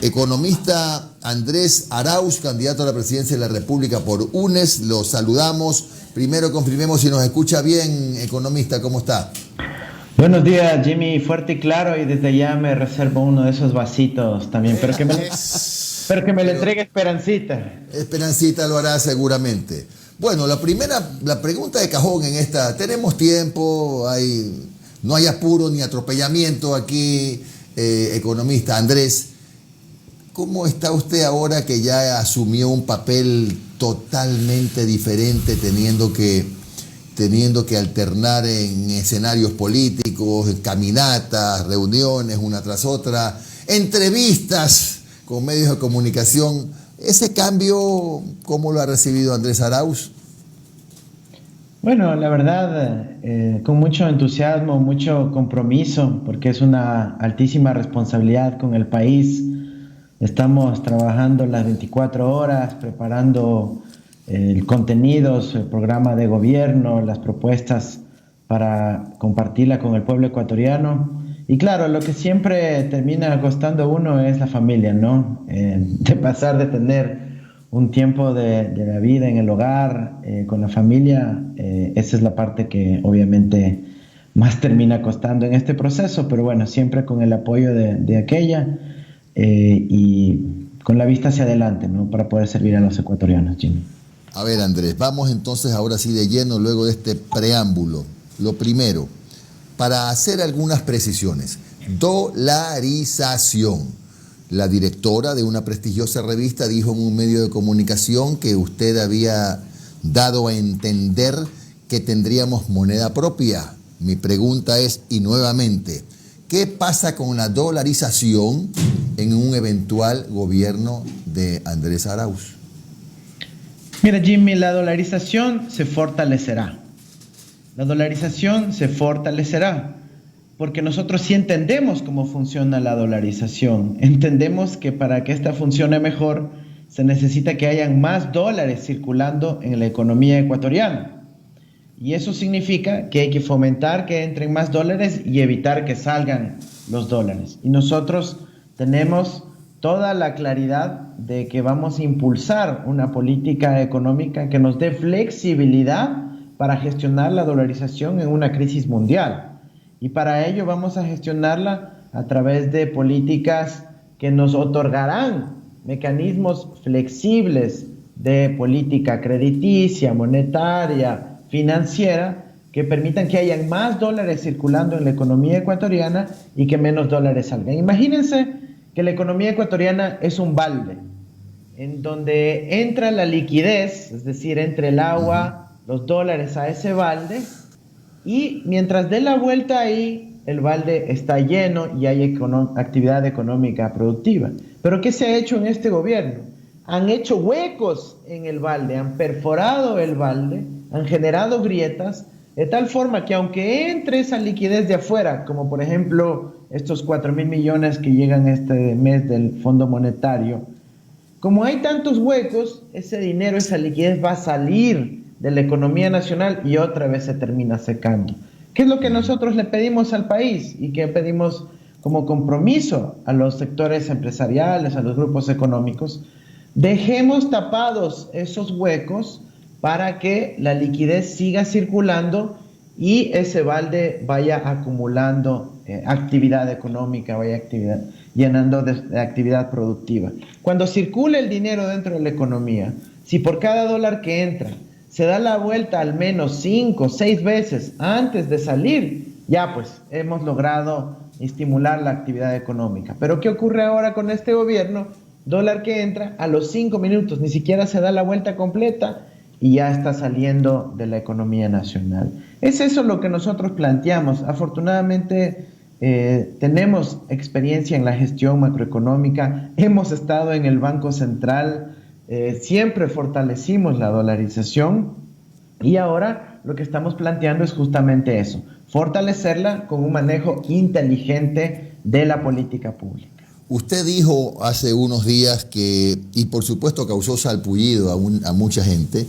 Economista Andrés Arauz, candidato a la presidencia de la República por UNES. Lo saludamos. Primero confirmemos si nos escucha bien, economista, ¿cómo está? Buenos días, Jimmy, fuerte y claro, y desde ya me reservo uno de esos vasitos también, pero que me le entregue Esperancita. Esperancita lo hará seguramente. Bueno, la pregunta de cajón en esta, tenemos tiempo, no hay apuro ni atropellamiento aquí, economista Andrés. ¿Cómo está usted ahora que ya asumió un papel totalmente diferente, teniendo que alternar en escenarios políticos, en caminatas, reuniones una tras otra, entrevistas con medios de comunicación? ¿Ese cambio cómo lo ha recibido Andrés Arauz? Bueno, la verdad, con mucho entusiasmo, mucho compromiso, porque es una altísima responsabilidad con el país. Estamos trabajando las 24 horas, preparando contenidos, el programa de gobierno, las propuestas para compartirla con el pueblo ecuatoriano. Y claro, lo que siempre termina costando a uno es la familia, ¿no? De pasar de tener un tiempo de la vida en el hogar, con la familia, esa es la parte que obviamente más termina costando en este proceso, pero bueno, siempre con el apoyo de aquella y con la vista hacia adelante, ¿no? Para poder servir a los ecuatorianos, Jimmy. A ver, Andrés, vamos entonces ahora sí de lleno, luego de este preámbulo. Lo primero, para hacer algunas precisiones. Dolarización. La directora de una prestigiosa revista dijo en un medio de comunicación que usted había dado a entender que tendríamos moneda propia. Mi pregunta es, y nuevamente, ¿qué pasa con la dolarización en un eventual gobierno de Andrés Arauz? Mira, Jimmy, la dolarización se fortalecerá. La dolarización se fortalecerá porque nosotros sí entendemos cómo funciona la dolarización. Entendemos que para que esta funcione mejor se necesita que hayan más dólares circulando en la economía ecuatoriana. Y eso significa que hay que fomentar que entren más dólares y evitar que salgan los dólares. Y nosotros tenemos toda la claridad de que vamos a impulsar una política económica que nos dé flexibilidad para gestionar la dolarización en una crisis mundial. Y para ello vamos a gestionarla a través de políticas que nos otorgarán mecanismos flexibles de política crediticia, monetaria, financiera, que permitan que hayan más dólares circulando en la economía ecuatoriana y que menos dólares salgan. Imagínense que la economía ecuatoriana es un balde, en donde entra la liquidez, es decir, entre el agua, los dólares a ese balde, y mientras dé la vuelta ahí, el balde está lleno y hay actividad económica productiva. Pero ¿qué se ha hecho en este gobierno? Han hecho huecos en el balde, han perforado el balde, han generado grietas, de tal forma que aunque entre esa liquidez de afuera, como por ejemplo estos 4,000 millones que llegan este mes del Fondo Monetario, como hay tantos huecos, ese dinero, esa liquidez va a salir de la economía nacional y otra vez se termina secando. ¿Qué es lo que nosotros le pedimos al país y que pedimos como compromiso a los sectores empresariales, a los grupos económicos? Dejemos tapados esos huecos para que la liquidez siga circulando y ese balde vaya acumulando actividad económica, vaya llenando de actividad productiva. Cuando circule el dinero dentro de la economía, si por cada dólar que entra se da la vuelta al menos 5 o 6 veces antes de salir, ya pues hemos logrado estimular la actividad económica. Pero ¿qué ocurre ahora con este gobierno? Dólar que entra, a los 5 minutos ni siquiera se da la vuelta completa y ya está saliendo de la economía nacional. Es eso lo que nosotros planteamos. Afortunadamente tenemos experiencia en la gestión macroeconómica, hemos estado en el Banco Central, siempre fortalecimos la dolarización y ahora lo que estamos planteando es justamente eso, fortalecerla con un manejo inteligente de la política pública. Usted dijo hace unos días que, y por supuesto causó salpullido a mucha gente,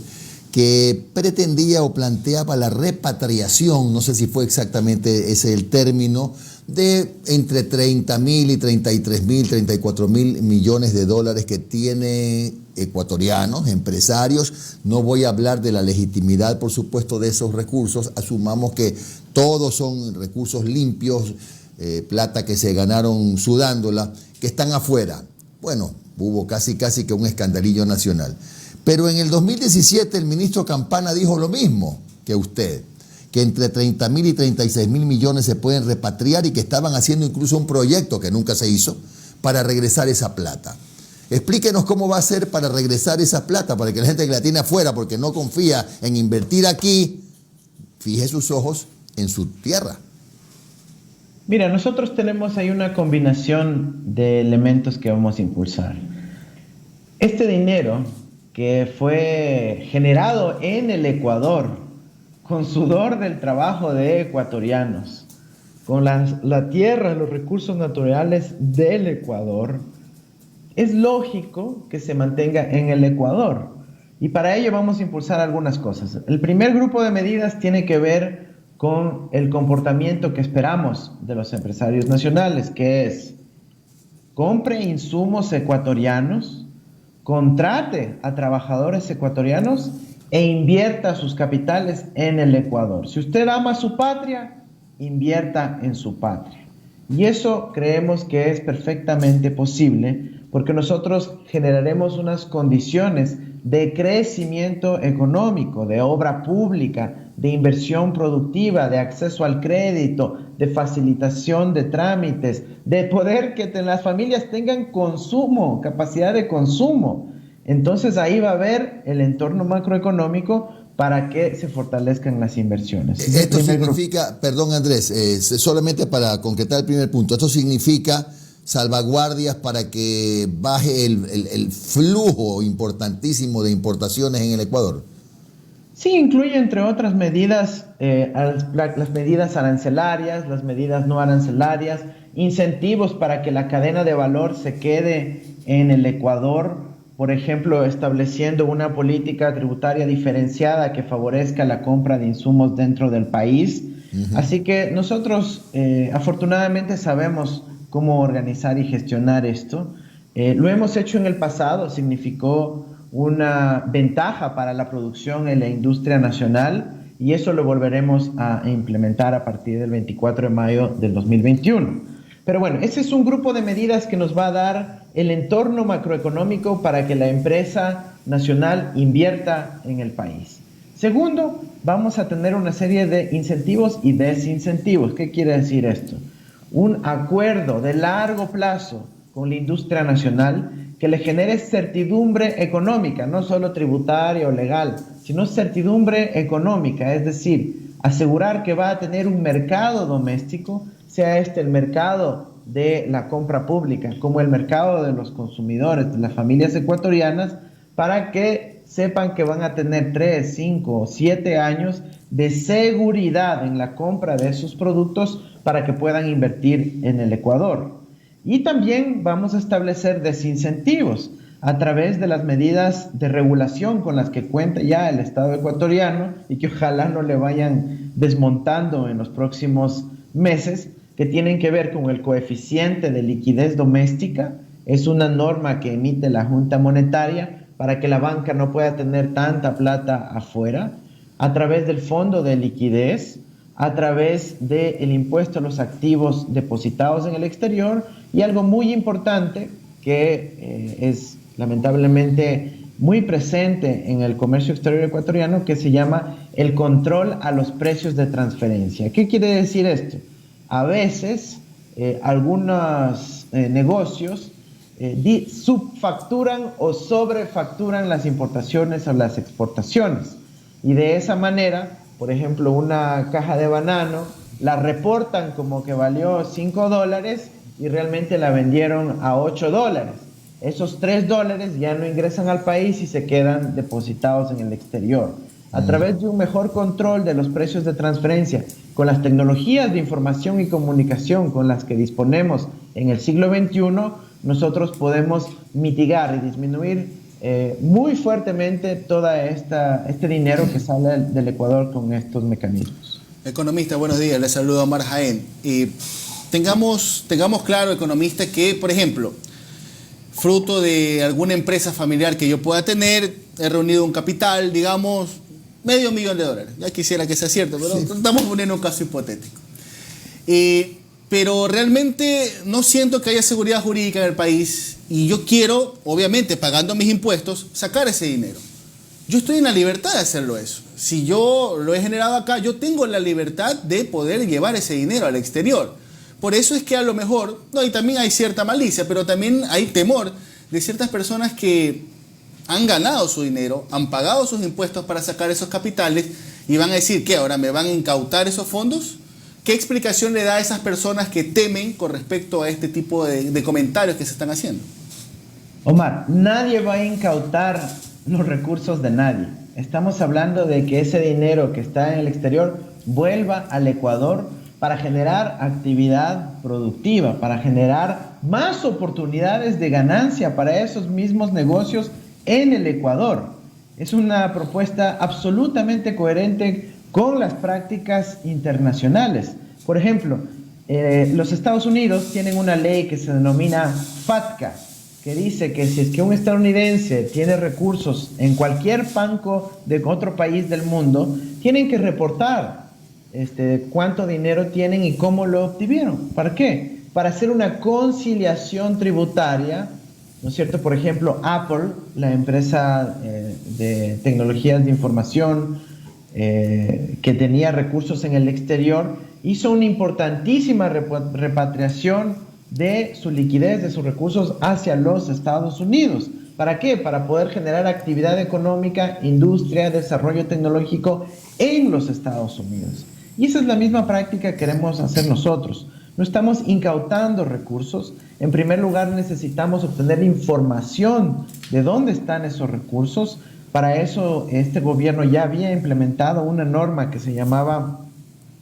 que pretendía o planteaba la repatriación, no sé si fue exactamente ese el término, de entre 30.000 y 33.000, 34.000 millones de dólares que tiene ecuatorianos, empresarios. No voy a hablar de la legitimidad, por supuesto, de esos recursos. Asumamos que todos son recursos limpios, plata que se ganaron sudándola, que están afuera. Bueno, hubo casi que un escandalillo nacional. Pero en el 2017 el ministro Campana dijo lo mismo que usted, que entre 30.000 y 36.000 millones se pueden repatriar y que estaban haciendo incluso un proyecto que nunca se hizo para regresar esa plata. Explíquenos cómo va a ser para regresar esa plata, para que la gente que la tiene afuera porque no confía en invertir aquí, fije sus ojos en su tierra. Mira, nosotros tenemos ahí una combinación de elementos que vamos a impulsar. Este dinero que fue generado en el Ecuador, con sudor del trabajo de ecuatorianos, con la tierra, los recursos naturales del Ecuador, es lógico que se mantenga en el Ecuador. Y para ello vamos a impulsar algunas cosas. El primer grupo de medidas tiene que ver con el comportamiento que esperamos de los empresarios nacionales, que es: compre insumos ecuatorianos, contrate a trabajadores ecuatorianos e invierta sus capitales en el Ecuador. Si usted ama su patria, invierta en su patria. Y eso creemos que es perfectamente posible, porque nosotros generaremos unas condiciones de crecimiento económico, de obra pública, de inversión productiva, de acceso al crédito, de facilitación de trámites, de poder que las familias tengan consumo, capacidad de consumo. Entonces ahí va a haber el entorno macroeconómico para que se fortalezcan las inversiones. Esto significa, perdón Andrés, solamente para concretar el primer punto, esto significa salvaguardias para que baje el flujo importantísimo de importaciones en el Ecuador. Sí, incluye entre otras medidas, las medidas arancelarias, las medidas no arancelarias, incentivos para que la cadena de valor se quede en el Ecuador, por ejemplo, estableciendo una política tributaria diferenciada que favorezca la compra de insumos dentro del país. Así que nosotros afortunadamente sabemos cómo organizar y gestionar esto. Lo hemos hecho en el pasado, significó una ventaja para la producción en la industria nacional, y eso lo volveremos a implementar a partir del 24 de mayo del 2021. Pero bueno, ese es un grupo de medidas que nos va a dar el entorno macroeconómico para que la empresa nacional invierta en el país. Segundo, vamos a tener una serie de incentivos y desincentivos. ¿Qué quiere decir esto? Un acuerdo de largo plazo con la industria nacional que le genere certidumbre económica, no solo tributaria o legal, sino certidumbre económica, es decir, asegurar que va a tener un mercado doméstico, sea este el mercado de la compra pública como el mercado de los consumidores, de las familias ecuatorianas, para que sepan que van a tener 3, 5 o 7 años de seguridad en la compra de esos productos para que puedan invertir en el Ecuador. Y también vamos a establecer desincentivos a través de las medidas de regulación con las que cuenta ya el Estado ecuatoriano y que ojalá no le vayan desmontando en los próximos meses, que tienen que ver con el coeficiente de liquidez doméstica. Es una norma que emite la Junta Monetaria para que la banca no pueda tener tanta plata afuera, a través del fondo de liquidez, a través del impuesto a los activos depositados en el exterior, y algo muy importante que es lamentablemente muy presente en el comercio exterior ecuatoriano, que se llama el control a los precios de transferencia. ¿Qué quiere decir esto? A veces algunos negocios subfacturan o sobrefacturan las importaciones o las exportaciones, y de esa manera, por ejemplo, una caja de banano la reportan como que valió $5 y realmente la vendieron a $8. Esos $3 ya no ingresan al país y se quedan depositados en el exterior. A través de un mejor control de los precios de transferencia, con las tecnologías de información y comunicación con las que disponemos en el siglo XXI, nosotros podemos mitigar y disminuir muy fuertemente todo este dinero que sale del Ecuador con estos mecanismos. Economista, buenos días, le saludo a Omar Jaén. Y tengamos claro, economista, que, por ejemplo, fruto de alguna empresa familiar que yo pueda tener, he reunido un capital, digamos, $500,000. Ya quisiera que sea cierto, pero sí, estamos poniendo un caso hipotético. Pero realmente no siento que haya seguridad jurídica en el país y yo quiero, obviamente, pagando mis impuestos, sacar ese dinero. Yo estoy en la libertad de hacerlo eso. Si yo lo he generado acá, yo tengo la libertad de poder llevar ese dinero al exterior. Por eso es que a lo mejor, no, y también hay cierta malicia, pero también hay temor de ciertas personas que han ganado su dinero, han pagado sus impuestos para sacar esos capitales y van a decir, ¿qué? ¿Ahora me van a incautar esos fondos? ¿Qué explicación le da a esas personas que temen con respecto a este tipo de comentarios que se están haciendo? Omar, nadie va a incautar los recursos de nadie. Estamos hablando de que ese dinero que está en el exterior vuelva al Ecuador para generar actividad productiva, para generar más oportunidades de ganancia para esos mismos negocios en el Ecuador. Es una propuesta absolutamente coherente con las prácticas internacionales. Por ejemplo, los Estados Unidos tienen una ley que se denomina FATCA, que dice que si es que un estadounidense tiene recursos en cualquier banco de otro país del mundo, tienen que reportar cuánto dinero tienen y cómo lo obtuvieron. ¿Para qué? Para hacer una conciliación tributaria, ¿no es cierto? Por ejemplo, Apple, la empresa de tecnologías de información que tenía recursos en el exterior, hizo una importantísima repatriación de su liquidez, de sus recursos hacia los Estados Unidos. ¿Para qué? Para poder generar actividad económica, industria, desarrollo tecnológico en los Estados Unidos. Y esa es la misma práctica que queremos hacer nosotros. No estamos incautando recursos. En primer lugar, necesitamos obtener información de dónde están esos recursos. Para eso, este gobierno ya había implementado una norma que se llamaba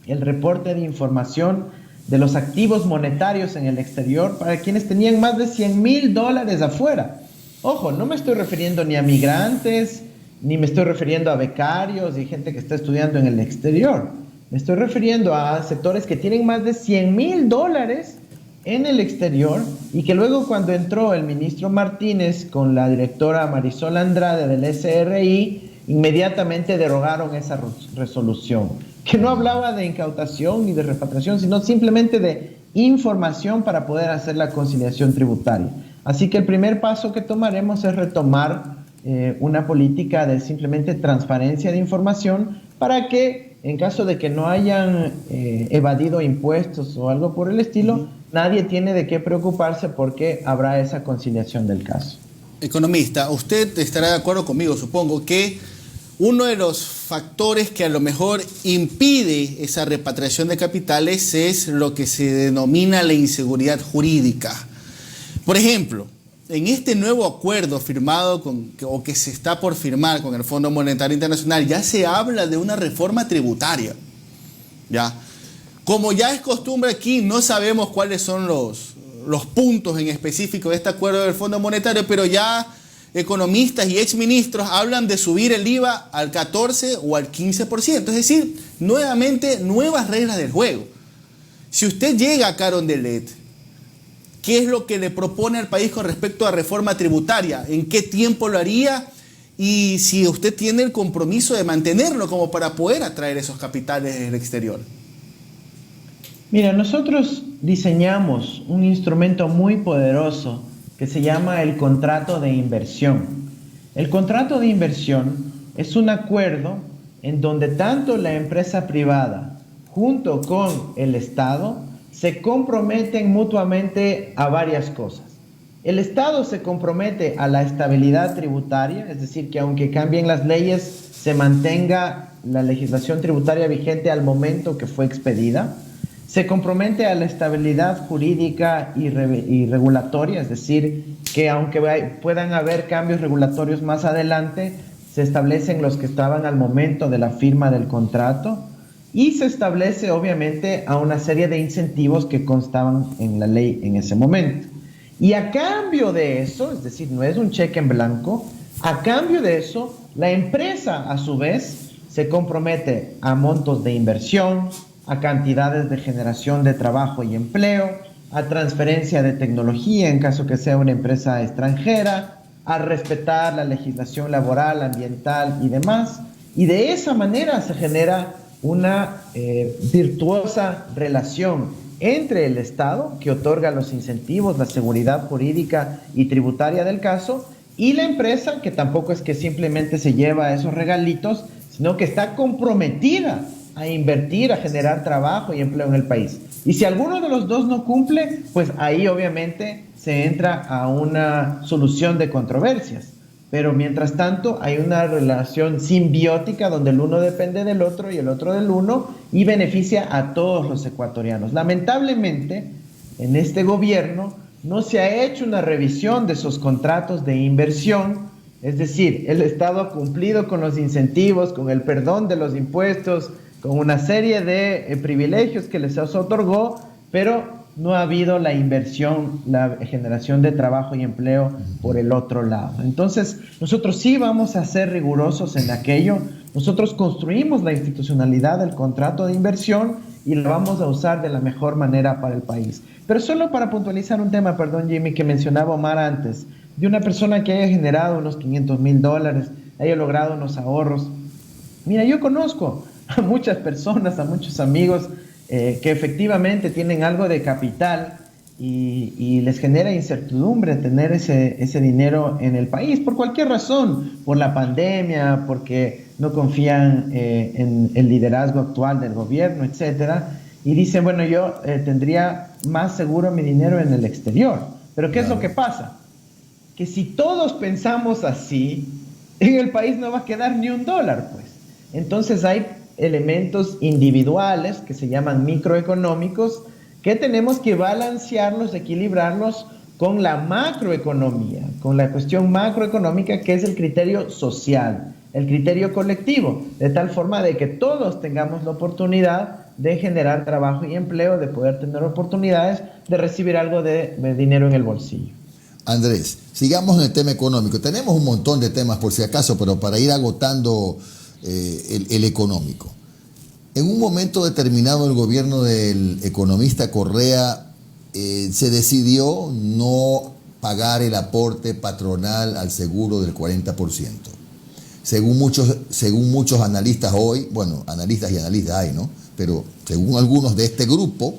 el reporte de información de los activos monetarios en el exterior para quienes tenían más de $100,000 afuera. Ojo, no me estoy refiriendo ni a migrantes, ni me estoy refiriendo a becarios y gente que está estudiando en el exterior. Me estoy refiriendo a sectores que tienen más de $100,000 en el exterior y que luego, cuando entró el ministro Martínez con la directora Marisol Andrade del SRI, inmediatamente derogaron esa resolución, que no hablaba de incautación ni de repatriación, sino simplemente de información para poder hacer la conciliación tributaria. Así que el primer paso que tomaremos es retomar una política de simplemente transparencia de información para que, en caso de que no hayan evadido impuestos o algo por el estilo, nadie tiene de qué preocuparse porque habrá esa conciliación del caso. Economista, usted estará de acuerdo conmigo, supongo, que uno de los factores que a lo mejor impide esa repatriación de capitales es lo que se denomina la inseguridad jurídica. Por ejemplo, en este nuevo acuerdo firmado o que se está por firmar con el Fondo Monetario Internacional, ya se habla de una reforma tributaria. ¿Ya? Como ya es costumbre aquí, no sabemos cuáles son los puntos en específico de este acuerdo del Fondo Monetario, pero ya economistas y exministros hablan de subir el IVA al 14 o al 15%. Es decir, nuevamente, nuevas reglas del juego. Si usted llega a Carondelet, ¿qué es lo que le propone al país con respecto a reforma tributaria? ¿En qué tiempo lo haría? Y si usted tiene el compromiso de mantenerlo como para poder atraer esos capitales del exterior. Mira, nosotros diseñamos un instrumento muy poderoso que se llama el contrato de inversión. El contrato de inversión es un acuerdo en donde tanto la empresa privada junto con el Estado se comprometen mutuamente a varias cosas. El Estado se compromete a la estabilidad tributaria, es decir, que aunque cambien las leyes, se mantenga la legislación tributaria vigente al momento que fue expedida. Se compromete a la estabilidad jurídica y regulatoria, es decir, que aunque puedan haber cambios regulatorios más adelante, se establecen los que estaban al momento de la firma del contrato. Y se establece, obviamente, a una serie de incentivos que constaban en la ley en ese momento. Y a cambio de eso, es decir, no es un cheque en blanco, a cambio de eso, la empresa, a su vez, se compromete a montos de inversión, a cantidades de generación de trabajo y empleo, a transferencia de tecnología en caso que sea una empresa extranjera, a respetar la legislación laboral, ambiental y demás. Y de esa manera se genera una virtuosa relación entre el Estado, que otorga los incentivos, la seguridad jurídica y tributaria del caso, y la empresa, que tampoco es que simplemente se lleva esos regalitos, sino que está comprometida a invertir, a generar trabajo y empleo en el país. Y si alguno de los dos no cumple, pues ahí obviamente se entra a una solución de controversias. Pero mientras tanto hay una relación simbiótica donde el uno depende del otro y el otro del uno y beneficia a todos los ecuatorianos. Lamentablemente, en este gobierno no se ha hecho una revisión de esos contratos de inversión, es decir, el Estado ha cumplido con los incentivos, con el perdón de los impuestos, con una serie de privilegios que les otorgó, pero no ha habido la inversión, la generación de trabajo y empleo por el otro lado. Entonces, nosotros sí vamos a ser rigurosos en aquello. Nosotros construimos la institucionalidad del contrato de inversión y la vamos a usar de la mejor manera para el país. Pero solo para puntualizar un tema, perdón Jimmy, que mencionaba Omar antes, de una persona que haya generado unos $500,000, haya logrado unos ahorros. Mira, yo conozco a muchas personas, a muchos amigos que efectivamente tienen algo de capital y les genera incertidumbre tener ese dinero en el país, por cualquier razón, por la pandemia, porque no confían en el liderazgo actual del gobierno, etcétera, y dicen, bueno, yo tendría más seguro mi dinero en el exterior. Pero ¿qué es lo que pasa? Que si todos pensamos así, en el país no va a quedar ni $1, pues. Entonces hay elementos individuales que se llaman microeconómicos que tenemos que balancearlos, equilibrarlos con la macroeconomía, con la cuestión macroeconómica que es el criterio social, el criterio colectivo, de tal forma de que todos tengamos la oportunidad de generar trabajo y empleo, de poder tener oportunidades de recibir algo de dinero en el bolsillo. Andrés, sigamos en el tema económico. Tenemos un montón de temas por si acaso, pero para ir agotando el económico. En un momento determinado el gobierno del economista Correa se decidió no pagar el aporte patronal al seguro del 40%. Según muchos analistas hoy, bueno, analistas y analistas hay, ¿no? Pero según algunos de este grupo,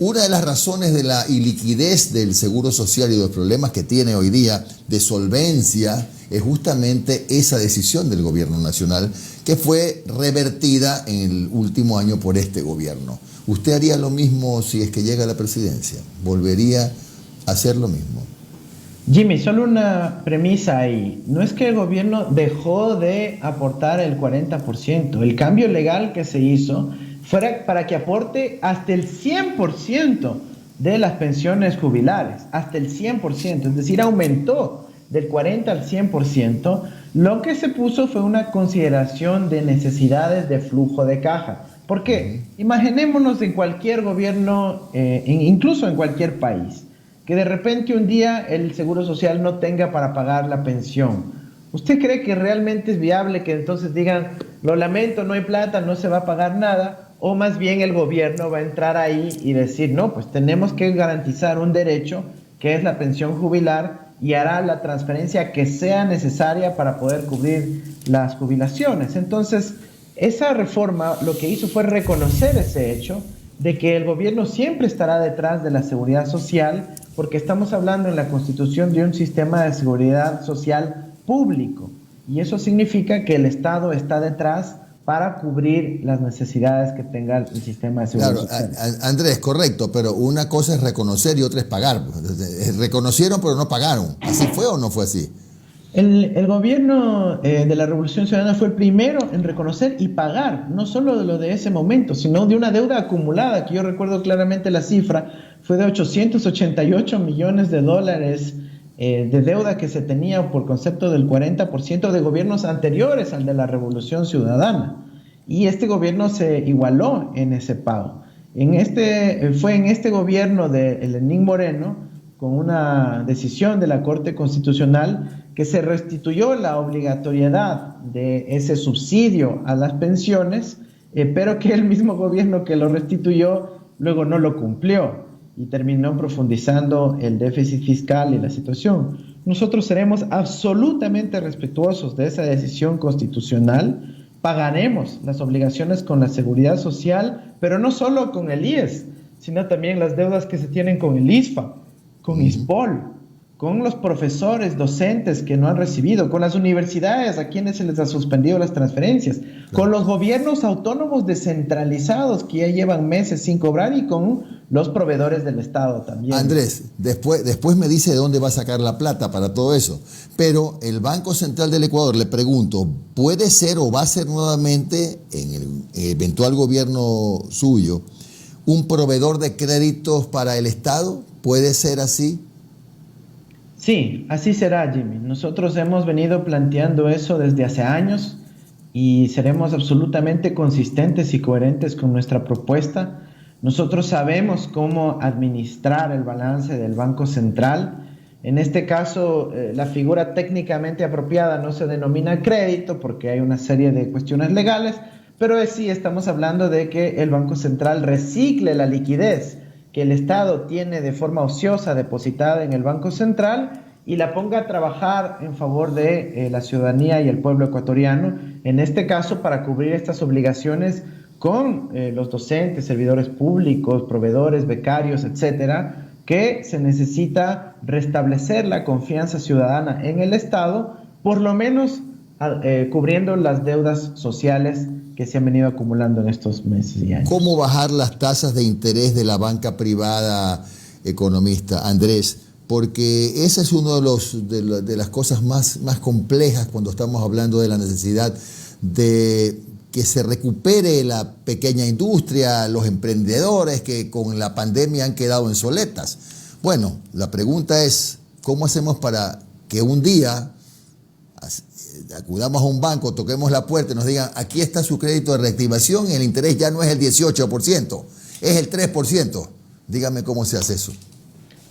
una de las razones de la iliquidez del seguro social y de los problemas que tiene hoy día de solvencia es justamente esa decisión del gobierno nacional que fue revertida en el último año por este gobierno. ¿Usted haría lo mismo si es que llega a la presidencia? ¿Volvería a hacer lo mismo? Jimmy, solo una premisa ahí. No es que el gobierno dejó de aportar el 40%. El cambio legal que se hizo fuera para que aporte hasta el 100% de las pensiones jubilares, hasta el 100%, es decir, aumentó del 40 al 100%. Lo que se puso fue una consideración de necesidades de flujo de caja. ¿Por qué? Imaginémonos en cualquier gobierno, incluso en cualquier país, que de repente un día el Seguro Social no tenga para pagar la pensión. ¿Usted cree que realmente es viable que entonces digan, lo lamento, no hay plata, no se va a pagar nada? O más bien el gobierno va a entrar ahí y decir, no, pues tenemos que garantizar un derecho que es la pensión jubilar y hará la transferencia que sea necesaria para poder cubrir las jubilaciones. Entonces, esa reforma lo que hizo fue reconocer ese hecho de que el gobierno siempre estará detrás de la seguridad social, porque estamos hablando en la Constitución de un sistema de seguridad social público, y eso significa que el Estado está detrás para cubrir las necesidades que tenga el sistema de seguridad social. Andrés, correcto, pero una cosa es reconocer y otra es pagar. Reconocieron pero no pagaron. ¿Así fue o no fue así? El gobierno de la Revolución Ciudadana fue el primero en reconocer y pagar, no solo de lo de ese momento, sino de una deuda acumulada, que yo recuerdo claramente la cifra, fue de $888 millones de deuda que se tenía por concepto del 40% de gobiernos anteriores al de la Revolución Ciudadana. Y este gobierno se igualó en ese pago. Fue en este gobierno de Lenín Moreno, con una decisión de la Corte Constitucional, que se restituyó la obligatoriedad de ese subsidio a las pensiones pero que el mismo gobierno que lo restituyó luego no lo cumplió y terminó profundizando el déficit fiscal y la situación. Nosotros seremos absolutamente respetuosos de esa decisión constitucional, pagaremos las obligaciones con la seguridad social, pero no solo con el IES, sino también las deudas que se tienen con el ISFA, con ISPOL, con los profesores, docentes que no han recibido, con las universidades a quienes se les ha suspendido las transferencias, con los gobiernos autónomos descentralizados que ya llevan meses sin cobrar y con los proveedores del Estado también. Andrés, después me dice de dónde va a sacar la plata para todo eso, pero el Banco Central del Ecuador, le pregunto, ¿puede ser o va a ser nuevamente en el eventual gobierno suyo un proveedor de créditos para el Estado? ¿Puede ser así? Sí, así será, Jimmy. Nosotros hemos venido planteando eso desde hace años y seremos absolutamente consistentes y coherentes con nuestra propuesta. Nosotros sabemos cómo administrar el balance del Banco Central. En este caso, la figura técnicamente apropiada no se denomina crédito porque hay una serie de cuestiones legales, pero sí estamos hablando de que el Banco Central recicle la liquidez que el Estado tiene de forma ociosa depositada en el Banco Central y la ponga a trabajar en favor de la ciudadanía y el pueblo ecuatoriano, en este caso para cubrir estas obligaciones con los docentes, servidores públicos, proveedores, becarios, etcétera, que se necesita restablecer la confianza ciudadana en el Estado, por lo menos cubriendo las deudas sociales que se han venido acumulando en estos meses y años. ¿Cómo bajar las tasas de interés de la banca privada, economista Andrés? Porque esa es una de las cosas más complejas cuando estamos hablando de la necesidad de que se recupere la pequeña industria, los emprendedores que con la pandemia han quedado en soletas. Bueno, la pregunta es, ¿cómo hacemos para que un día acudamos a un banco, toquemos la puerta y nos digan, aquí está su crédito de reactivación y el interés ya no es el 18%, es el 3%? Dígame cómo se hace eso.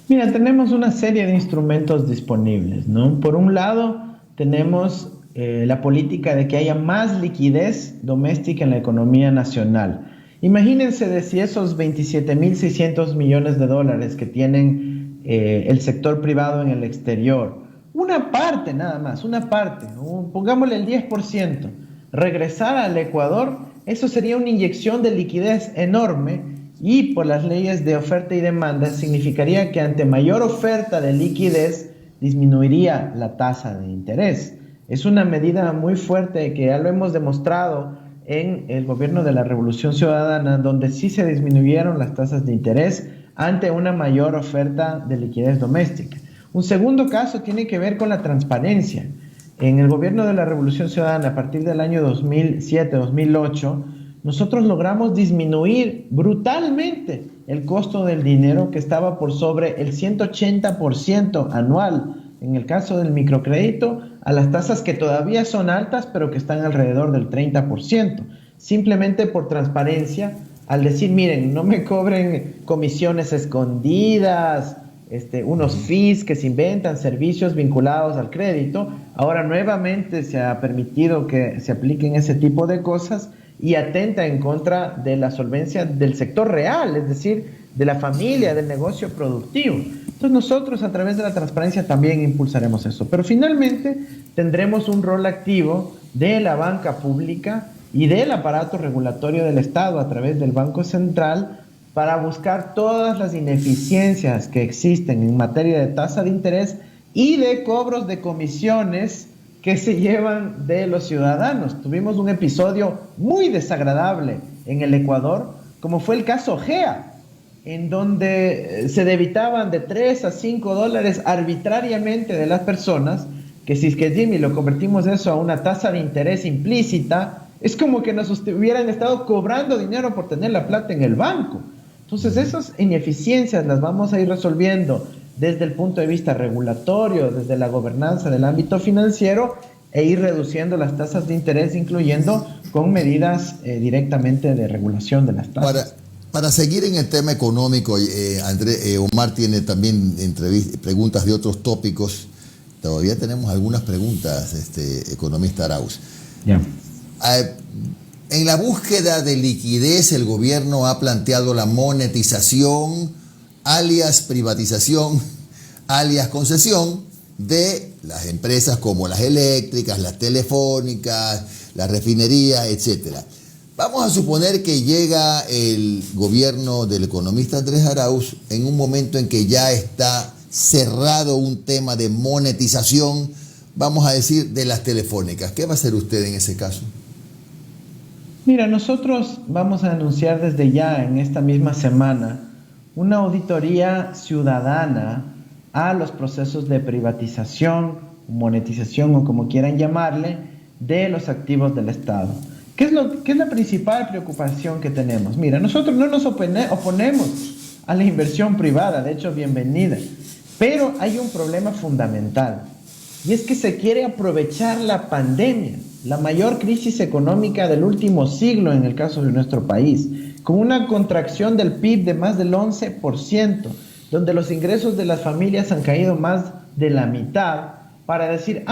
Mira, tenemos una serie de instrumentos disponibles, ¿no? Por un lado, tenemos la política de que haya más liquidez doméstica en la economía nacional. Imagínense de si esos 27.600 millones de dólares que tienen el sector privado en el exterior, una parte nada más, una parte, ¿no? Pongámosle el 10%, regresar al Ecuador, eso sería una inyección de liquidez enorme y por las leyes de oferta y demanda significaría que ante mayor oferta de liquidez disminuiría la tasa de interés. Es una medida muy fuerte que ya lo hemos demostrado en el gobierno de la Revolución Ciudadana, donde sí se disminuyeron las tasas de interés ante una mayor oferta de liquidez doméstica. Un segundo caso tiene que ver con la transparencia. En el gobierno de la Revolución Ciudadana, a partir del año 2007-2008, nosotros logramos disminuir brutalmente el costo del dinero que estaba por sobre el 180% anual. En el caso del microcrédito, a las tasas que todavía son altas, pero que están alrededor del 30%. Simplemente por transparencia, al decir, miren, no me cobren comisiones escondidas, unos fees que se inventan, servicios vinculados al crédito. Ahora nuevamente se ha permitido que se apliquen ese tipo de cosas y atenta en contra de la solvencia del sector real, es decir, de la familia, del negocio productivo. Entonces nosotros a través de la transparencia también impulsaremos eso. Pero finalmente tendremos un rol activo de la banca pública y del aparato regulatorio del Estado a través del Banco Central para buscar todas las ineficiencias que existen en materia de tasa de interés y de cobros de comisiones que se llevan de los ciudadanos. Tuvimos un episodio muy desagradable en el Ecuador, como fue el caso GEA, en donde se debitaban de 3 a 5 dólares arbitrariamente de las personas, que si es que, Jimmy, lo convertimos eso a una tasa de interés implícita, es como que nos hubieran estado cobrando dinero por tener la plata en el banco. Entonces esas ineficiencias las vamos a ir resolviendo desde el punto de vista regulatorio, desde la gobernanza del ámbito financiero, e ir reduciendo las tasas de interés, incluyendo con medidas directamente de regulación de las tasas. Para seguir en el tema económico, Omar tiene también preguntas de otros tópicos. Todavía tenemos algunas preguntas, economista Arauz. Ya. En la búsqueda de liquidez, el gobierno ha planteado la monetización, alias privatización, alias concesión, de las empresas como las eléctricas, las telefónicas, las refinerías, etc. Vamos a suponer que llega el gobierno del economista Andrés Arauz en un momento en que ya está cerrado un tema de monetización, vamos a decir, de las telefónicas. ¿Qué va a hacer usted en ese caso? Mira, nosotros vamos a anunciar desde ya, en esta misma semana, una auditoría ciudadana a los procesos de privatización, monetización o como quieran llamarle, de los activos del Estado. ¿Qué es la principal preocupación que tenemos? Mira, nosotros no nos oponemos a la inversión privada, de hecho, bienvenida, pero hay un problema fundamental, y es que se quiere aprovechar la pandemia, la mayor crisis económica del último siglo en el caso de nuestro país, con una contracción del PIB de más del 11%, donde los ingresos de las familias han caído más de la mitad, para decir,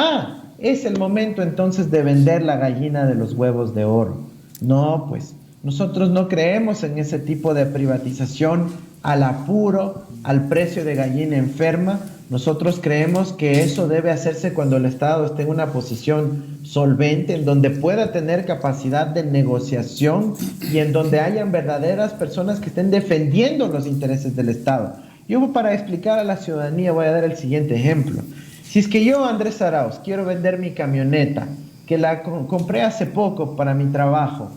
es el momento entonces de vender la gallina de los huevos de oro. No, pues, nosotros no creemos en ese tipo de privatización al apuro, al precio de gallina enferma. Nosotros creemos que eso debe hacerse cuando el Estado esté en una posición solvente, en donde pueda tener capacidad de negociación y en donde hayan verdaderas personas que estén defendiendo los intereses del Estado. Yo, para explicar a la ciudadanía, voy a dar el siguiente ejemplo. Si es que yo, Andrés Arauz, quiero vender mi camioneta, que la compré hace poco para mi trabajo,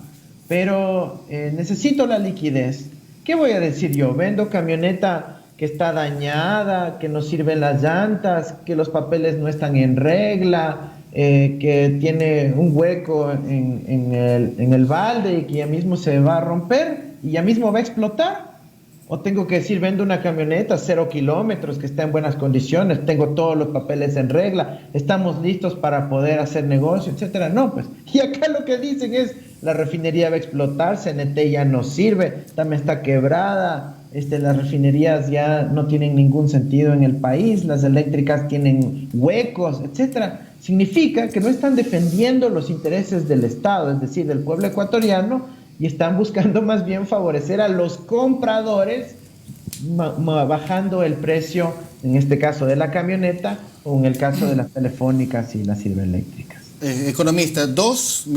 pero necesito la liquidez, ¿qué voy a decir yo? Vendo camioneta que está dañada, que no sirven las llantas, que los papeles no están en regla, que tiene un hueco en el balde y que ya mismo se va a romper y ya mismo va a explotar. O tengo que decir, vendo una camioneta 0 kilómetros que está en buenas condiciones, tengo todos los papeles en regla, estamos listos para poder hacer negocio, etcétera. No, pues, y acá lo que dicen es, la refinería va a explotar, CNT ya no sirve, también está quebrada, las refinerías ya no tienen ningún sentido en el país, las eléctricas tienen huecos, etcétera. Significa que no están defendiendo los intereses del Estado, es decir, del pueblo ecuatoriano, y están buscando más bien favorecer a los compradores, bajando el precio, en este caso de la camioneta, o en el caso de las telefónicas y las hidroeléctricas. Economista, mis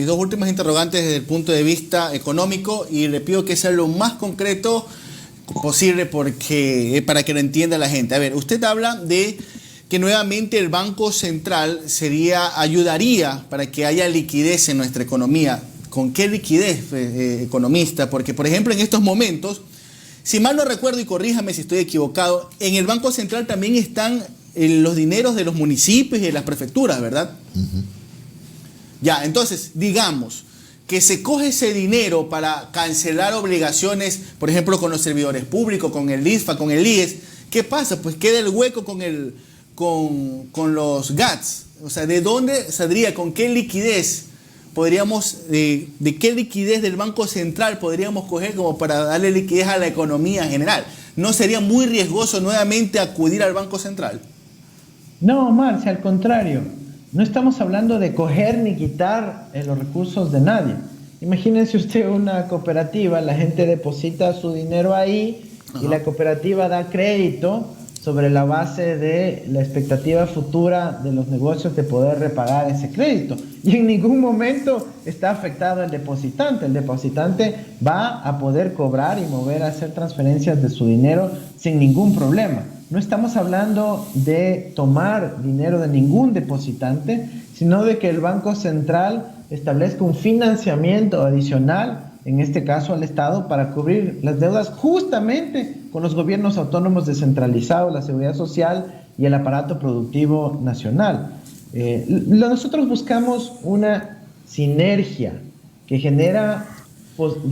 dos últimas interrogantes desde el punto de vista económico, y le pido que sea lo más concreto posible para que lo entienda la gente. A ver, usted habla de que nuevamente el Banco Central ayudaría para que haya liquidez en nuestra economía. ¿Con qué liquidez, economista? Porque, por ejemplo, en estos momentos, si mal no recuerdo, y corríjame si estoy equivocado, en el Banco Central también están los dineros de los municipios y de las prefecturas, ¿verdad? Uh-huh. Ya, entonces, digamos que se coge ese dinero para cancelar obligaciones, por ejemplo, con los servidores públicos, con el ISFA, con el IES. ¿Qué pasa? Pues queda el hueco con los GATS. O sea, ¿de dónde saldría? ¿Con qué liquidez podríamos, de qué liquidez del Banco Central podríamos coger como para darle liquidez a la economía en general? ¿No sería muy riesgoso nuevamente acudir al Banco Central? No, Marcia, al contrario. No estamos hablando de coger ni quitar los recursos de nadie. Imagínense usted una cooperativa, la gente deposita su dinero ahí. Ajá. Y la cooperativa da crédito sobre la base de la expectativa futura de los negocios de poder repagar ese crédito. Y en ningún momento está afectado el depositante. El depositante va a poder cobrar y mover, hacer transferencias de su dinero sin ningún problema. No estamos hablando de tomar dinero de ningún depositante, sino de que el Banco Central establezca un financiamiento adicional, en este caso al Estado, para cubrir las deudas justamente con los gobiernos autónomos descentralizados, la seguridad social y el aparato productivo nacional. Nosotros buscamos una sinergia que genera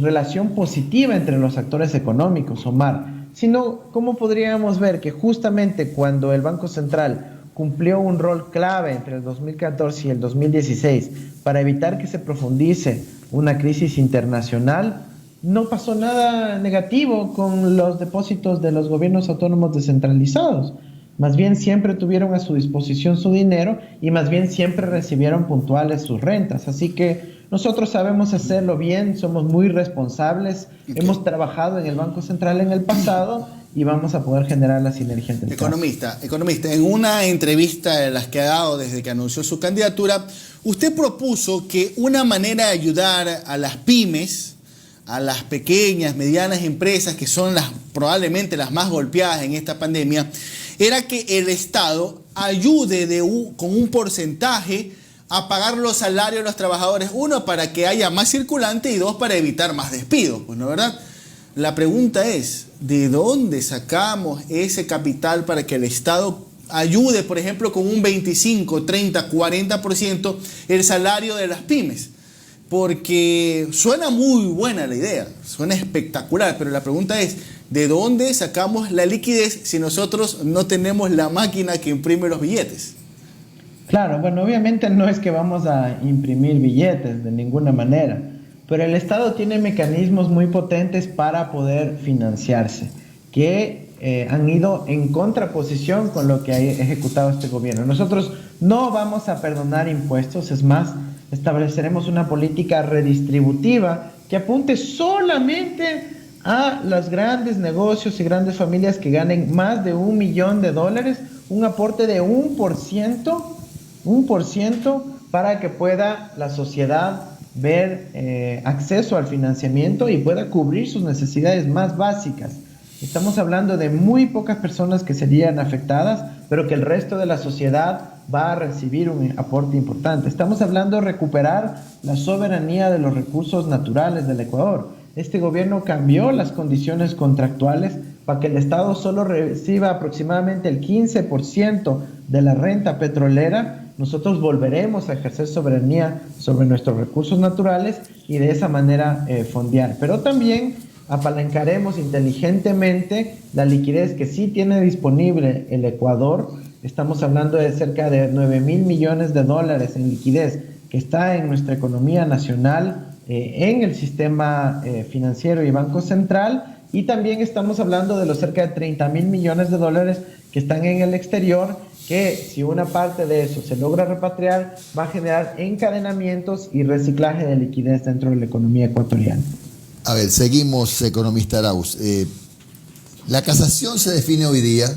relación positiva entre los actores económicos, Omar. Sino, ¿cómo podríamos ver que justamente cuando el Banco Central cumplió un rol clave entre el 2014 y el 2016 para evitar que se profundice una crisis internacional, no pasó nada negativo con los depósitos de los gobiernos autónomos descentralizados? Más bien siempre tuvieron a su disposición su dinero y más bien siempre recibieron puntuales sus rentas. Así que nosotros sabemos hacerlo bien, somos muy responsables, hemos trabajado en el Banco Central en el pasado y vamos a poder generar la sinergia entre el caso. Economista, en una entrevista de las que ha dado desde que anunció su candidatura, usted propuso que una manera de ayudar a las pymes, a las pequeñas, medianas empresas, que son probablemente las más golpeadas en esta pandemia, era que el Estado ayude con un porcentaje a pagar los salarios de los trabajadores, uno, para que haya más circulante y dos, para evitar más despidos, pues, ¿no, verdad? La pregunta es, ¿de dónde sacamos ese capital para que el Estado ayude, por ejemplo, con un 25, 30, 40% el salario de las pymes? Porque suena muy buena la idea, suena espectacular, pero la pregunta es, ¿de dónde sacamos la liquidez si nosotros no tenemos la máquina que imprime los billetes? Claro, bueno, obviamente no es que vamos a imprimir billetes de ninguna manera, pero el Estado tiene mecanismos muy potentes para poder financiarse, que han ido en contraposición con lo que ha ejecutado este gobierno. Nosotros no vamos a perdonar impuestos, es más, estableceremos una política redistributiva que apunte solamente a los grandes negocios y grandes familias que ganen más de $1 millón, un aporte de 1% para que pueda la sociedad ver acceso al financiamiento y pueda cubrir sus necesidades más básicas. Estamos hablando de muy pocas personas que serían afectadas, pero que el resto de la sociedad va a recibir un aporte importante. Estamos hablando de recuperar la soberanía de los recursos naturales del Ecuador. Este gobierno cambió las condiciones contractuales para que el Estado solo reciba aproximadamente el 15% de la renta petrolera. Nosotros volveremos a ejercer soberanía sobre nuestros recursos naturales y de esa manera fondear. Pero también apalancaremos inteligentemente la liquidez que sí tiene disponible el Ecuador. Estamos hablando de cerca de $9,000 millones en liquidez que está en nuestra economía nacional, en el sistema financiero y Banco Central, y también estamos hablando de los cerca de $30,000 millones que están en el exterior, que si una parte de eso se logra repatriar, va a generar encadenamientos y reciclaje de liquidez dentro de la economía ecuatoriana. A ver, seguimos, economista Arauz. La casación se define hoy día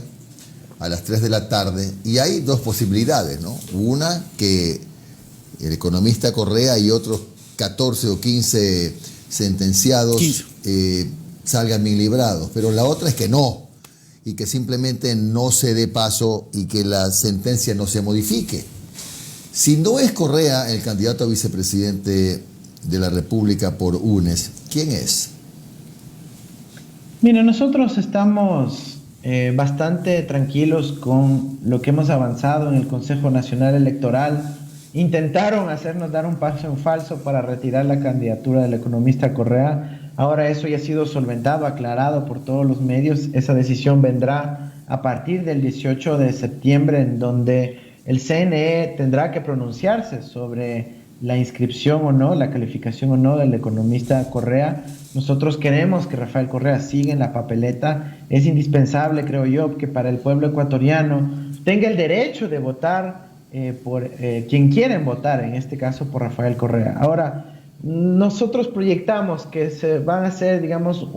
a las 3 de la tarde y hay dos posibilidades, ¿no? Una, que el economista Correa y otros 14 o 15 sentenciados salgan bien librados, pero la otra es que no, y que simplemente no se dé paso y que la sentencia no se modifique. Si no es Correa el candidato a vicepresidente de la República por UNES, ¿quién es? Mira, nosotros estamos bastante tranquilos con lo que hemos avanzado en el Consejo Nacional Electoral. Intentaron hacernos dar un paso en falso para retirar la candidatura del economista Correa. Ahora eso ya ha sido solventado, aclarado por todos los medios. Esa decisión vendrá a partir del 18 de septiembre, en donde el CNE tendrá que pronunciarse sobre la inscripción o no, la calificación o no del economista Correa. Nosotros queremos que Rafael Correa siga en la papeleta. Es indispensable, creo yo, que para el pueblo ecuatoriano tenga el derecho de votar por quien quieren votar, en este caso por Rafael Correa. Ahora, nosotros proyectamos que se van a hacer, digamos,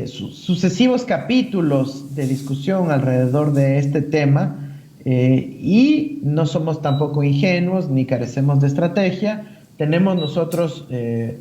sucesivos capítulos de discusión alrededor de este tema, y no somos tampoco ingenuos ni carecemos de estrategia. Tenemos nosotros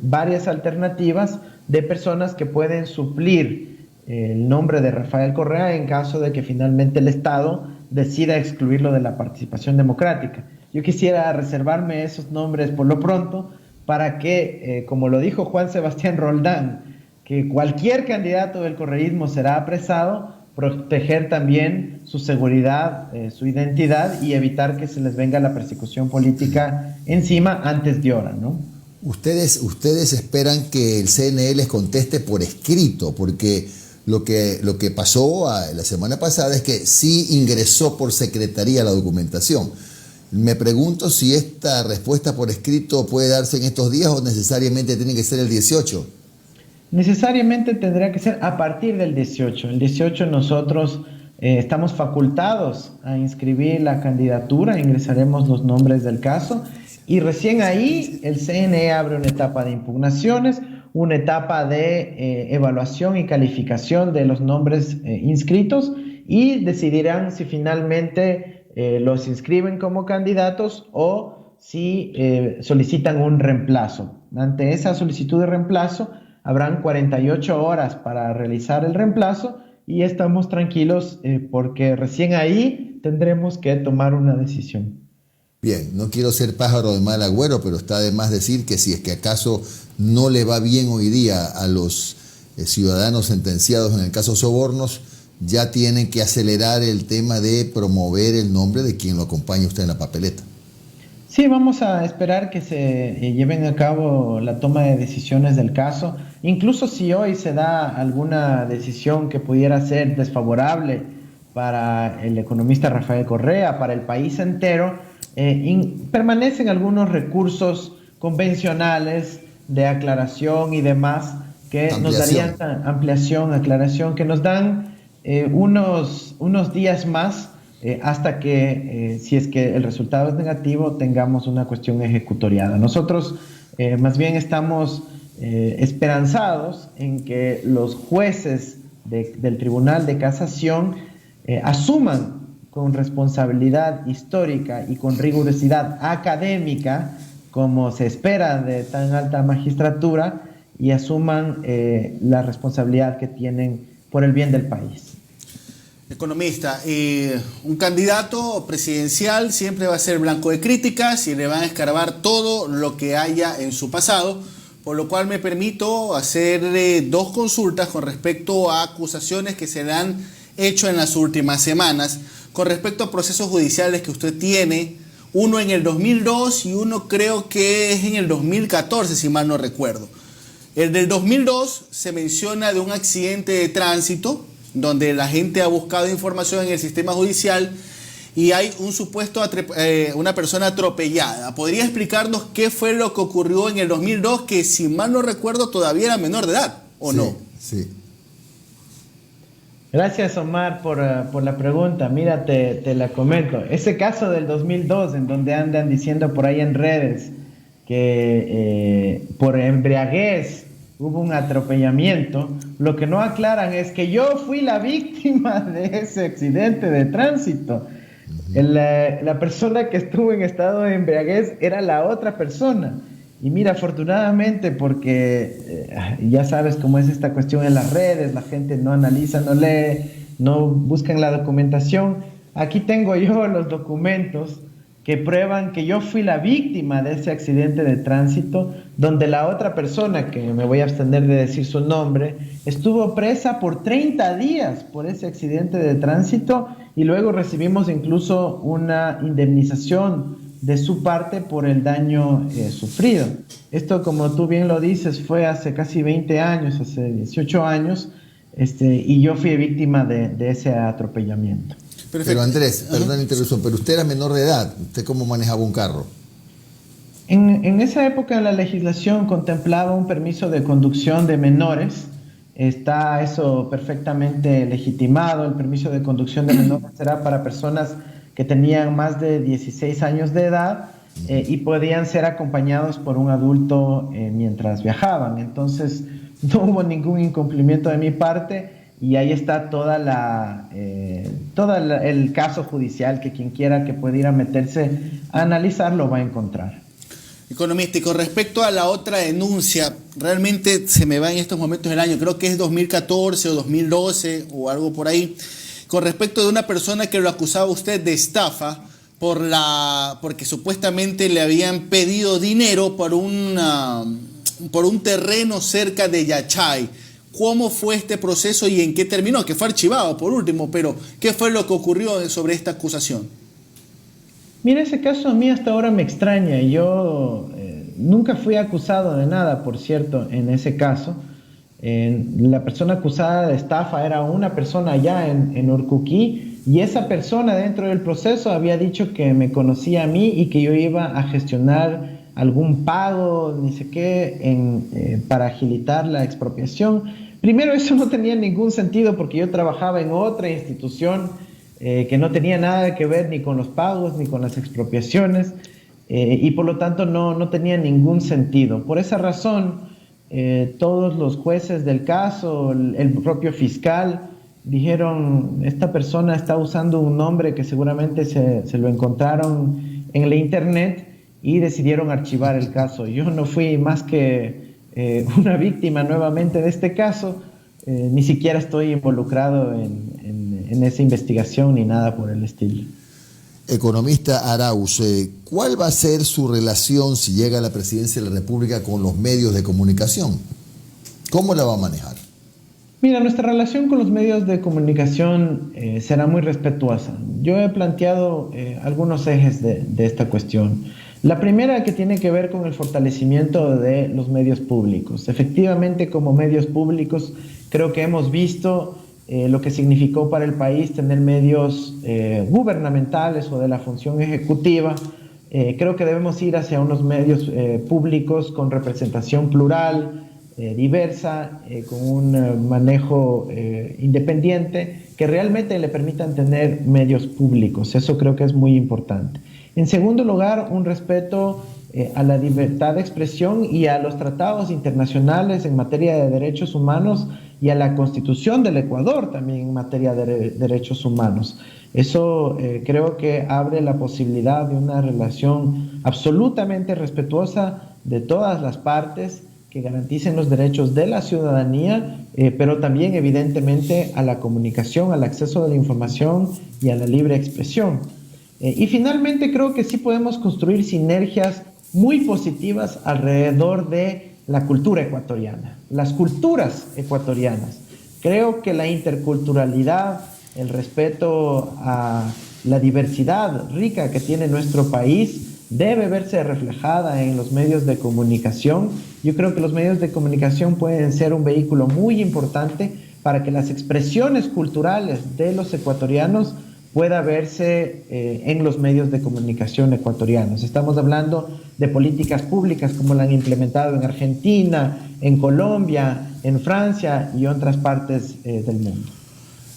varias alternativas de personas que pueden suplir el nombre de Rafael Correa en caso de que finalmente el Estado decida excluirlo de la participación democrática. Yo quisiera reservarme esos nombres por lo pronto para que, como lo dijo Juan Sebastián Roldán, que cualquier candidato del correísmo será apresado, proteger también su seguridad, su identidad y evitar que se les venga la persecución política encima antes de hora, ¿no? Ustedes esperan que el CNE les conteste por escrito, porque lo que pasó la semana pasada es que sí ingresó por secretaría la documentación. Me pregunto si esta respuesta por escrito puede darse en estos días o necesariamente tiene que ser el 18. Necesariamente tendrá que ser a partir del 18. El 18 nosotros estamos facultados a inscribir la candidatura, ingresaremos los nombres del caso y recién ahí el CNE abre una etapa de impugnaciones, una etapa de evaluación y calificación de los nombres inscritos y decidirán si finalmente los inscriben como candidatos o si solicitan un reemplazo. Ante esa solicitud de reemplazo habrán 48 horas para realizar el reemplazo y estamos tranquilos porque recién ahí tendremos que tomar una decisión. Bien, no quiero ser pájaro de mal agüero, pero está de más decir que si es que acaso no le va bien hoy día a los ciudadanos sentenciados en el caso Sobornos, ya tienen que acelerar el tema de promover el nombre de quien lo acompañe usted en la papeleta. Sí, vamos a esperar que se lleven a cabo la toma de decisiones del caso. Incluso si hoy se da alguna decisión que pudiera ser desfavorable para el economista Rafael Correa, para el país entero, permanecen algunos recursos convencionales de aclaración y demás que nos darían ampliación, aclaración, que nos dan unos días más hasta que, si es que el resultado es negativo, tengamos una cuestión ejecutoriada. Nosotros más bien estamos esperanzados en que los jueces del Tribunal de Casación asuman con responsabilidad histórica y con rigurosidad académica, como se espera de tan alta magistratura, y asuman la responsabilidad que tienen por el bien del país. Economista, un candidato presidencial siempre va a ser blanco de críticas y le van a escarbar todo lo que haya en su pasado, por lo cual me permito hacer dos consultas con respecto a acusaciones que se le han hecho en las últimas semanas, con respecto a procesos judiciales que usted tiene, uno en el 2002 y uno creo que es en el 2014, si mal no recuerdo. El del 2002 se menciona de un accidente de tránsito, donde la gente ha buscado información en el sistema judicial y hay un supuesto una persona atropellada. ¿Podría explicarnos qué fue lo que ocurrió en el 2002, que si mal no recuerdo todavía era menor de edad, o sí, no? Sí. Gracias, Omar, por la pregunta. Mira, te la comento. Ese caso del 2002, en donde andan diciendo por ahí en redes que por embriaguez hubo un atropellamiento, lo que no aclaran es que yo fui la víctima de ese accidente de tránsito. La persona que estuvo en estado de embriaguez era la otra persona. Y mira, afortunadamente, porque ya sabes cómo es esta cuestión en las redes, la gente no analiza, no lee, no buscan la documentación. Aquí tengo yo los documentos que prueban que yo fui la víctima de ese accidente de tránsito, donde la otra persona, que me voy a abstener de decir su nombre, estuvo presa por 30 días por ese accidente de tránsito y luego recibimos incluso una indemnización de su parte por el daño sufrido. Esto, como tú bien lo dices, fue hace casi 20 años, hace 18 años, y yo fui víctima de ese atropellamiento. Perfecto. Pero Andrés, perdón la interrupción, pero usted era menor de edad, ¿usted cómo manejaba un carro? En esa época la legislación contemplaba un permiso de conducción de menores. Está eso perfectamente legitimado. El permiso de conducción de menores será para personas que tenían más de 16 años de edad y podían ser acompañados por un adulto mientras viajaban. Entonces no hubo ningún incumplimiento de mi parte y ahí está todo el caso judicial, que quien quiera que pueda ir a meterse a analizarlo va a encontrar. Economista, y con respecto a la otra denuncia, realmente se me va en estos momentos el año, creo que es 2014 o 2012 o algo por ahí, con respecto de una persona que lo acusaba usted de estafa porque supuestamente le habían pedido dinero por un terreno cerca de Yachay. ¿Cómo fue este proceso y en qué terminó? Que fue archivado por último, pero ¿qué fue lo que ocurrió sobre esta acusación? Mira, ese caso a mí hasta ahora me extraña. Yo nunca fui acusado de nada, por cierto, en ese caso. La persona acusada de estafa era una persona allá en Urcuquí, y esa persona dentro del proceso había dicho que me conocía a mí y que yo iba a gestionar algún pago, ni sé qué, para agilitar la expropiación, Primero, eso no tenía ningún sentido porque yo trabajaba en otra institución que no tenía nada que ver ni con los pagos ni con las expropiaciones y por lo tanto no tenía ningún sentido. Por esa razón, todos los jueces del caso, el propio fiscal, dijeron, esta persona está usando un nombre que seguramente se lo encontraron en la internet y decidieron archivar el caso. Yo no fui más que una víctima nuevamente de este caso, ni siquiera estoy involucrado en esa investigación ni nada por el estilo. Economista Arauz, ¿cuál va a ser su relación si llega a la presidencia de la República con los medios de comunicación? ¿Cómo la va a manejar? Mira, nuestra relación con los medios de comunicación será muy respetuosa. Yo he planteado algunos ejes de esta cuestión. La primera que tiene que ver con el fortalecimiento de los medios públicos. Efectivamente, como medios públicos, creo que hemos visto lo que significó para el país tener medios gubernamentales o de la función ejecutiva. Creo que debemos ir hacia unos medios públicos con representación plural, diversa, con un manejo independiente, que realmente le permitan tener medios públicos. Eso creo que es muy importante. En segundo lugar, un respeto a la libertad de expresión y a los tratados internacionales en materia de derechos humanos y a la Constitución del Ecuador también en materia de derechos humanos. Eso creo que abre la posibilidad de una relación absolutamente respetuosa de todas las partes que garanticen los derechos de la ciudadanía, pero también evidentemente a la comunicación, al acceso a la información y a la libre expresión. Y finalmente creo que sí podemos construir sinergias muy positivas alrededor de la cultura ecuatoriana, las culturas ecuatorianas. Creo que la interculturalidad, el respeto a la diversidad rica que tiene nuestro país debe verse reflejada en los medios de comunicación. Yo creo que los medios de comunicación pueden ser un vehículo muy importante para que las expresiones culturales de los ecuatorianos pueda verse en los medios de comunicación ecuatorianos. Estamos hablando de políticas públicas como la han implementado en Argentina, en Colombia, en Francia y otras partes del mundo.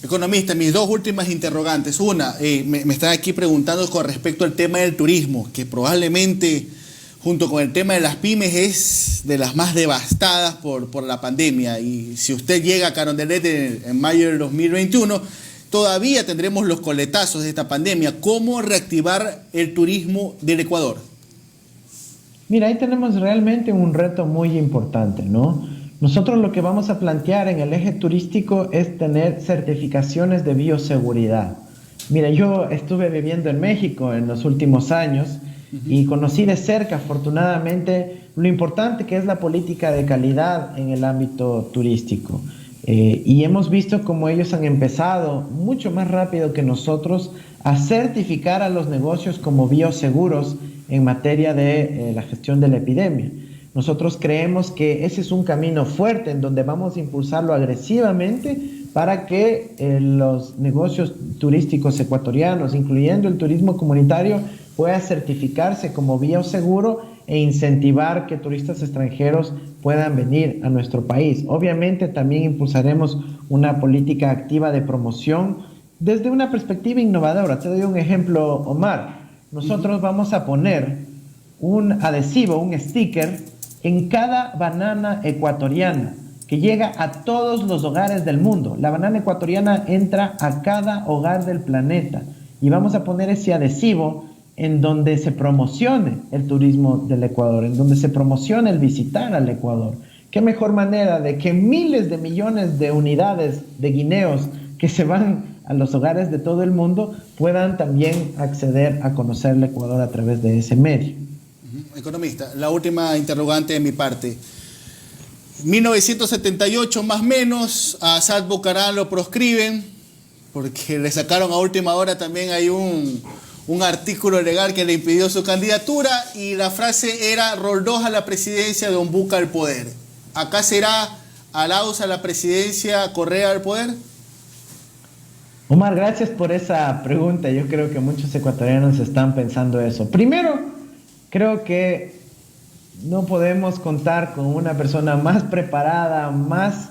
Economista, mis dos últimas interrogantes. Una, me están aquí preguntando con respecto al tema del turismo, que probablemente junto con el tema de las pymes es de las más devastadas por la pandemia. Y si usted llega a Carondelet en mayo del 2021, todavía tendremos los coletazos de esta pandemia. ¿Cómo reactivar el turismo del Ecuador? Mira, ahí tenemos realmente un reto muy importante, ¿no? Nosotros lo que vamos a plantear en el eje turístico es tener certificaciones de bioseguridad. Mira, yo estuve viviendo en México en los últimos años y conocí de cerca, afortunadamente, lo importante que es la política de calidad en el ámbito turístico. Y hemos visto cómo ellos han empezado mucho más rápido que nosotros a certificar a los negocios como bioseguros en materia de la gestión de la epidemia. Nosotros creemos que ese es un camino fuerte en donde vamos a impulsarlo agresivamente para que los negocios turísticos ecuatorianos, incluyendo el turismo comunitario, pueda certificarse como bioseguro e incentivar que turistas extranjeros puedan venir a nuestro país. Obviamente también impulsaremos una política activa de promoción desde una perspectiva innovadora. Te doy un ejemplo, Omar. Nosotros vamos a poner un adhesivo, un sticker, en cada banana ecuatoriana que llega a todos los hogares del mundo. La banana ecuatoriana entra a cada hogar del planeta y vamos a poner ese adhesivo en donde se promocione el turismo del Ecuador, en donde se promocione el visitar al Ecuador. ¿Qué mejor manera de que miles de millones de unidades de guineos que se van a los hogares de todo el mundo puedan también acceder a conocer el Ecuador a través de ese medio? Economista, la última interrogante de mi parte. 1978 más o menos, a Asad Bucaram lo proscriben porque le sacaron a última hora también hay un artículo legal que le impidió su candidatura y la frase era Roldós a la presidencia, Don Buca al poder. ¿Acá será Arauz a la presidencia, Correa al poder? Omar, gracias por esa pregunta. Yo creo que muchos ecuatorianos están pensando eso. Primero, creo que no podemos contar con una persona más preparada, más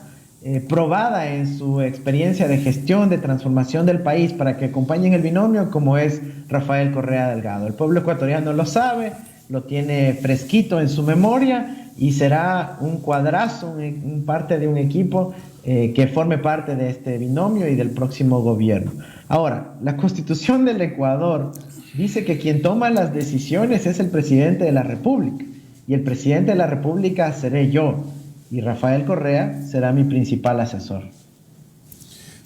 probada en su experiencia de gestión, de transformación del país, para que acompañen el binomio, como es Rafael Correa Delgado. El pueblo ecuatoriano lo sabe, lo tiene fresquito en su memoria y será un cuadrazo, un parte de un equipo que forme parte de este binomio y del próximo gobierno. Ahora, la Constitución del Ecuador dice que quien toma las decisiones es el presidente de la República, y el presidente de la República seré yo, y Rafael Correa será mi principal asesor.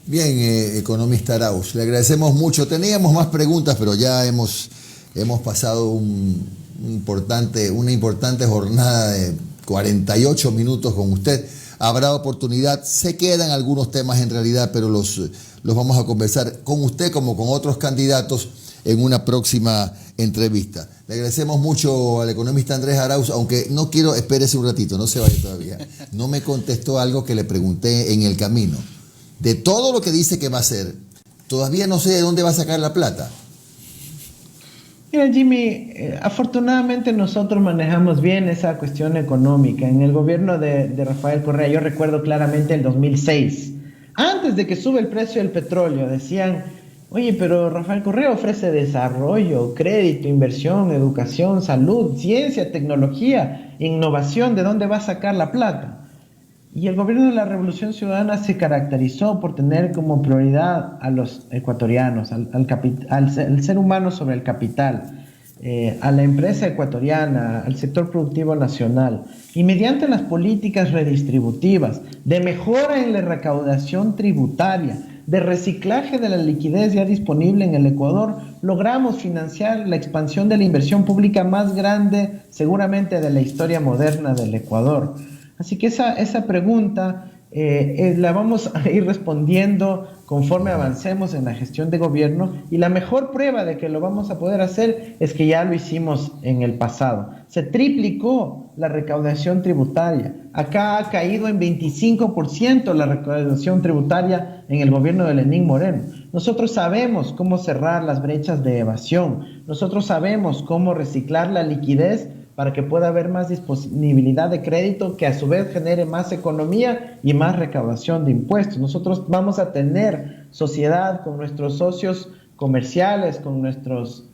Bien, economista Arauz, le agradecemos mucho. Teníamos más preguntas, pero ya hemos pasado una importante jornada de 48 minutos con usted. Habrá oportunidad, se quedan algunos temas en realidad, pero los vamos a conversar con usted como con otros candidatos en una próxima entrevista. Le agradecemos mucho al economista Andrés Arauz, aunque no quiero, espérese un ratito, no se vaya todavía. No me contestó algo que le pregunté en el camino. De todo lo que dice que va a hacer, todavía no sé de dónde va a sacar la plata. Mira, Jimmy, afortunadamente nosotros manejamos bien esa cuestión económica. En el gobierno de Rafael Correa, yo recuerdo claramente el 2006, antes de que sube el precio del petróleo, decían: oye, pero Rafael Correa ofrece desarrollo, crédito, inversión, educación, salud, ciencia, tecnología, innovación. ¿De dónde va a sacar la plata? Y el gobierno de la Revolución Ciudadana se caracterizó por tener como prioridad a los ecuatorianos, al ser humano sobre el capital, a la empresa ecuatoriana, al sector productivo nacional. Y mediante las políticas redistributivas, de mejora en la recaudación tributaria, de reciclaje de la liquidez ya disponible en el Ecuador, logramos financiar la expansión de la inversión pública más grande seguramente de la historia moderna del Ecuador. Así que esa pregunta la vamos a ir respondiendo conforme avancemos en la gestión de gobierno, y la mejor prueba de que lo vamos a poder hacer es que ya lo hicimos en el pasado. Se triplicó la recaudación tributaria. Acá ha caído en 25% la recaudación tributaria en el gobierno de Lenín Moreno. Nosotros sabemos cómo cerrar las brechas de evasión. Nosotros sabemos cómo reciclar la liquidez para que pueda haber más disponibilidad de crédito, que a su vez genere más economía y más recaudación de impuestos. Nosotros vamos a tener sociedad con nuestros socios comerciales, con nuestros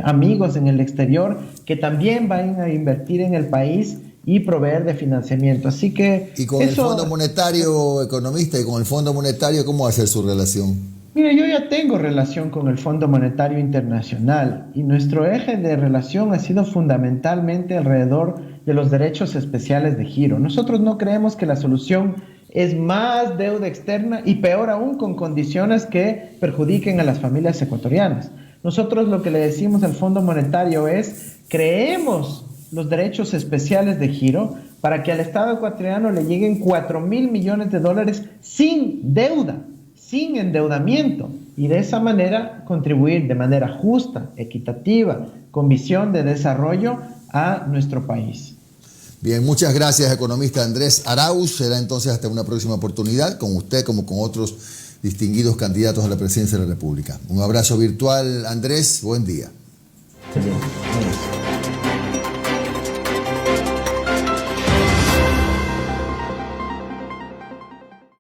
amigos en el exterior, que también van a invertir en el país y proveer de financiamiento. Así que... Y con el Fondo Monetario, economista, y con el Fondo Monetario, ¿cómo va a ser su relación? Mira, yo ya tengo relación con el Fondo Monetario Internacional, y nuestro eje de relación ha sido fundamentalmente alrededor de los derechos especiales de giro. Nosotros no creemos que la solución es más deuda externa, y peor aún con condiciones que perjudiquen a las familias ecuatorianas. Nosotros lo que le decimos al Fondo Monetario es: creemos los derechos especiales de giro para que al Estado ecuatoriano le lleguen 4.000 millones de dólares sin deuda, sin endeudamiento, y de esa manera contribuir de manera justa, equitativa, con visión de desarrollo a nuestro país. Bien, muchas gracias, economista Andrés Arauz. Será entonces hasta una próxima oportunidad con usted como con otros distinguidos candidatos a la presidencia de la República. Un abrazo virtual, Andrés. Buen día. Bien.